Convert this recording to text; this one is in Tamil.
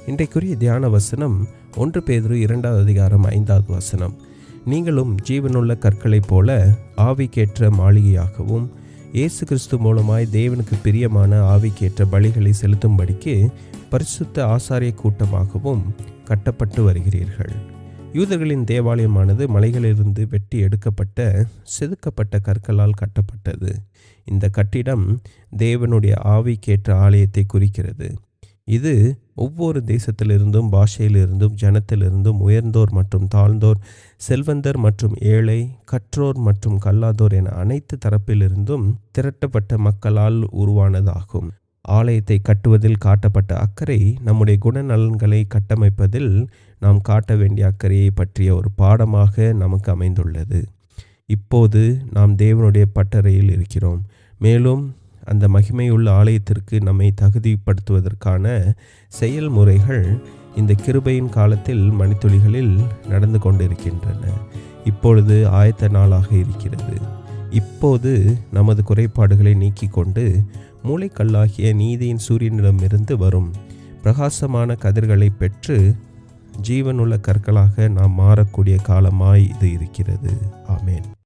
இன்றைக்குரிய தியான வசனம் 1 பேதுரு 2வது அதிகாரம் 5வது வசனம். நீங்களும் ஜீவனுள்ள கற்களைப் போல ஆவிக்கேற்ற மாளிகையாகவும் இயேசு கிறிஸ்து மூலமாய் தேவனுக்கு பிரியமான ஆவிக்கேற்ற பலிகளை செலுத்தும்படிக்கு பரிசுத்த ஆசாரிய கூட்டமாகவும் கட்டப்பட்டு வருகிறீர்கள். யூதர்களின் தேவாலயமானது மலைகளிலிருந்து வெட்டி எடுக்கப்பட்ட செதுக்கப்பட்ட கற்களால் கட்டப்பட்டது. இந்த கட்டிடம் தேவனுடைய ஆவிக்கேற்ற ஆலயத்தை குறிக்கிறது. இது ஒவ்வொரு தேசத்திலிருந்தும், பாஷையிலிருந்தும், ஜனத்திலிருந்தும், உயர்ந்தோர் மற்றும் தாழ்ந்தோர், செல்வந்தர் மற்றும் ஏழை, கற்றோர் மற்றும் கல்லாதோர் என அனைத்து தரப்பிலிருந்தும் திரட்டப்பட்ட மக்களால் உருவானதாகும். ஆலயத்தை கட்டுவதில் காட்டப்பட்ட அக்கறை நம்முடைய குணநலன்களை கட்டமைப்பதில் நாம் காட்ட வேண்டிய அக்கறையை பற்றிய ஒரு பாடமாக நமக்கு அமைந்துள்ளது. இப்போது நாம் தேவனுடைய பட்டறையில் இருக்கிறோம். மேலும் அந்த மகிமையுள்ள ஆலயத்திற்கு நம்மை தகுதிப்படுத்துவதற்கான செயல்முறைகள் இந்த கிருபையின் காலத்தில் மணித்துளிகளில் நடந்து கொண்டிருக்கின்றன. இப்பொழுது ஆயத்த நாளாக இருக்கிறது. இப்போது நமது குறைபாடுகளை நீக்கி கொண்டு மூளைக்கல்லாகிய நீதியின் சூரியனிடமிருந்து வரும் பிரகாசமான கதிர்களை பெற்று ஜீவனுள்ள கற்களாக நாம் மாறக்கூடிய காலமாய் இது இருக்கிறது. ஆமேன்.